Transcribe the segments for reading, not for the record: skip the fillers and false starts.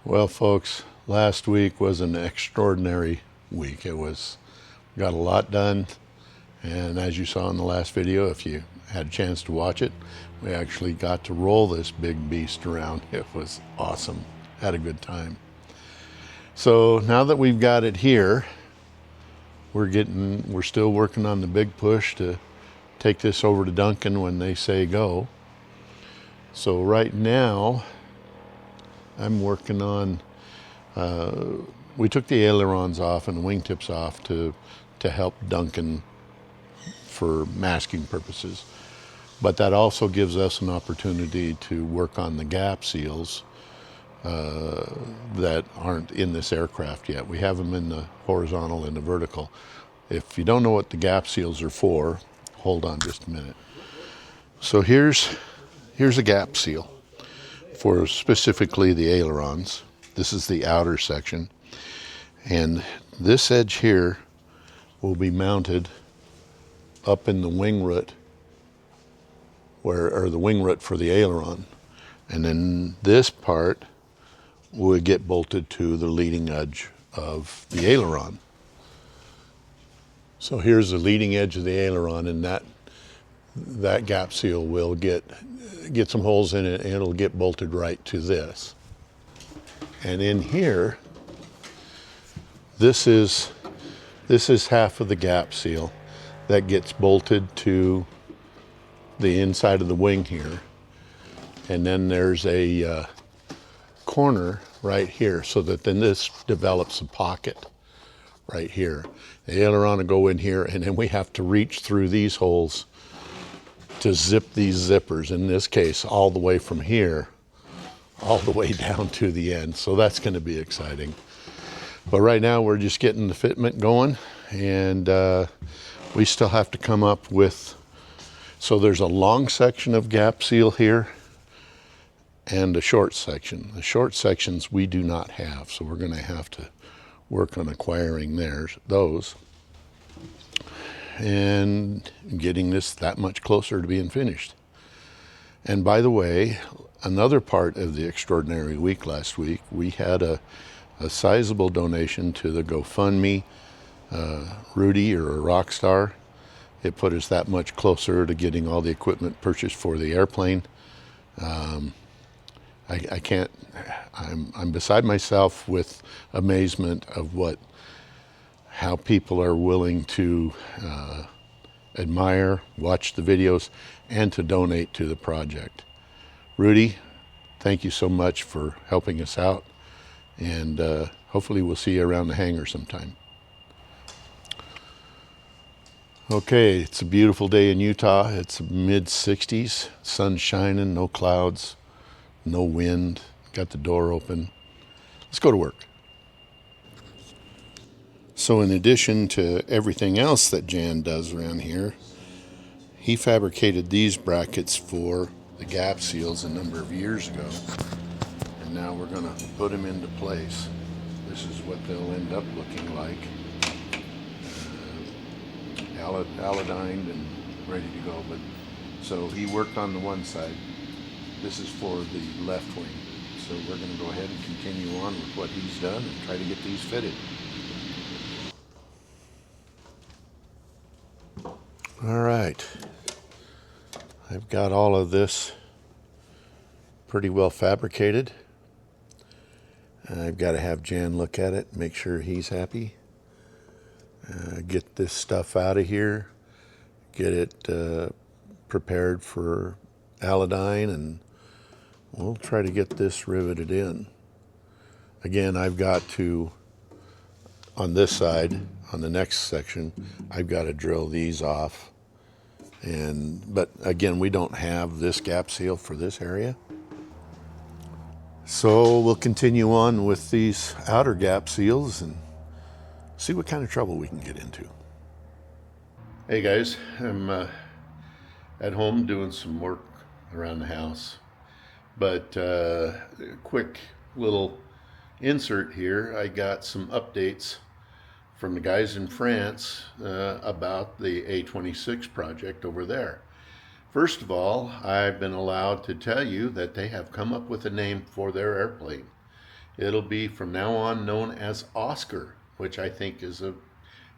Well, folks, last week was an extraordinary week. Got a lot done, and as you saw in the last video, if you had a chance to watch it, we actually got to roll this big beast around. It was awesome. Had a good time. So now that we've got it here, we're still working on the big push to take this over to Duncan when they say go. So right now, I'm working on, we took the ailerons off and the wingtips off to help Duncan for masking purposes. But that also gives us an opportunity to work on the gap seals that aren't in this aircraft yet. We have them in the horizontal and the vertical. If you don't know what the gap seals are for, hold on just a minute. So here's a gap seal for specifically the ailerons. This is the outer section, and this edge here will be mounted up in the wing root, or the wing root for the aileron, and then this part will get bolted to the leading edge of the aileron. So here's the leading edge of the aileron, and that gap seal will get some holes in it, and it'll get bolted right to this. And in here, this is half of the gap seal that gets bolted to the inside of the wing here. And then there's a corner right here, so that then this develops a pocket right here. The aileron will go in here, and then we have to reach through these holes to zip these zippers, in this case all the way from here all the way down to the end. So that's going to be exciting. But right now we're just getting the fitment going, and we still have to come up with, so there's a long section of gap seal here and a short section. The short sections we do not have, so we're going to have to work on acquiring those and getting this that much closer to being finished. And by the way, another part of the extraordinary week last week, we had a sizable donation to the GoFundMe, Rudy or Rockstar. It put us that much closer to getting all the equipment purchased for the airplane. I can't, I'm beside myself with amazement of how people are willing to admire, watch the videos, and to donate to the project. Rudy, thank you so much for helping us out, and hopefully we'll see you around the hangar sometime. Okay, it's a beautiful day in Utah. It's mid-60s, sun shining, no clouds, no wind, got the door open. Let's go to work. So in addition to everything else that Jan does around here, he fabricated these brackets for the gap seals a number of years ago. And now we're going to put them into place. This is what they'll end up looking like. Alodined and ready to go. But so he worked on the one side. This is for the left wing. So we're going to go ahead and continue on with what he's done and try to get these fitted. All right, I've got all of this pretty well fabricated. I've got to have Jan look at it, make sure he's happy. Get this stuff out of here, get it prepared for Alodine, and we'll try to get this riveted in. Again, I've got to, on this side, on the next section, I've got to drill these off. But again, we don't have this gap seal for this area. So we'll continue on with these outer gap seals and see what kind of trouble we can get into. Hey guys, I'm at home doing some work around the house. But quick little insert here. I got some updates from the guys in France about the A26 project over there. First of all, I've been allowed to tell you that they have come up with a name for their airplane. It'll be from now on known as Oscar, which I think is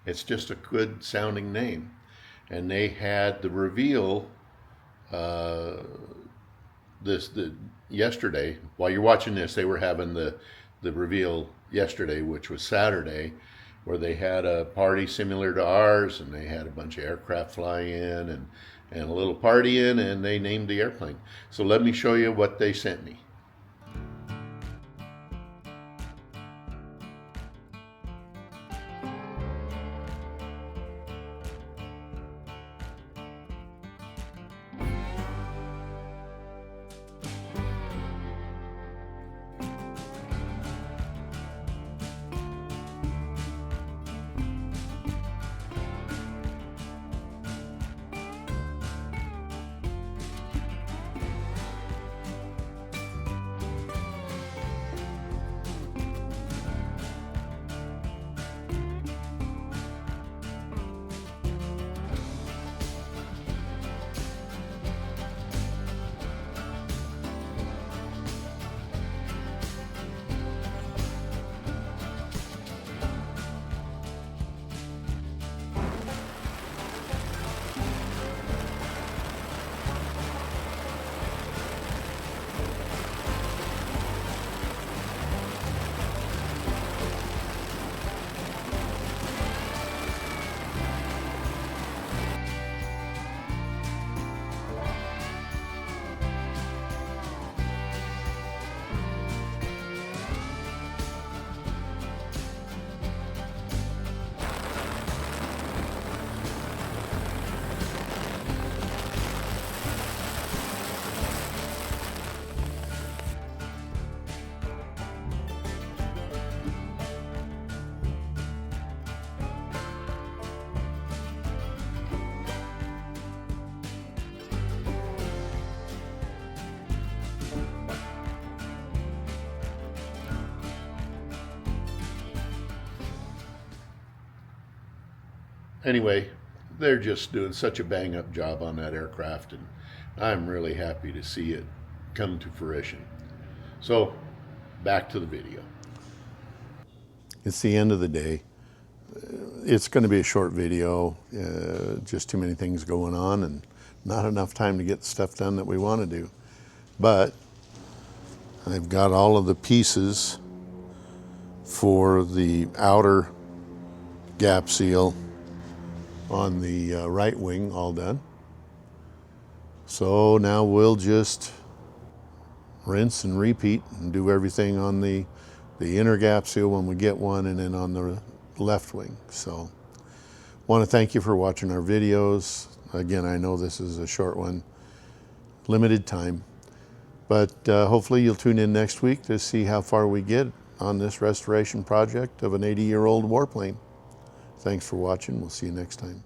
it's just a good sounding name. And they had the reveal yesterday. While you're watching this, they were having the reveal yesterday, which was Saturday, where they had a party similar to ours, and they had a bunch of aircraft fly in and a little party in, and they named the airplane. So let me show you what they sent me. Anyway, they're just doing such a bang up job on that aircraft, and I'm really happy to see it come to fruition. So back to the video. It's the end of the day. It's going to be a short video, just too many things going on and not enough time to get the stuff done that we want to do. But I've got all of the pieces for the outer gap seal on the right wing all done. So now we'll just rinse and repeat and do everything on the inner gap seal when we get one, and then on the left wing. So want to thank you for watching our videos. Again, I know this is a short one, limited time, but hopefully you'll tune in next week to see how far we get on this restoration project of an 80-year-old warplane. Thanks for watching. We'll see you next time.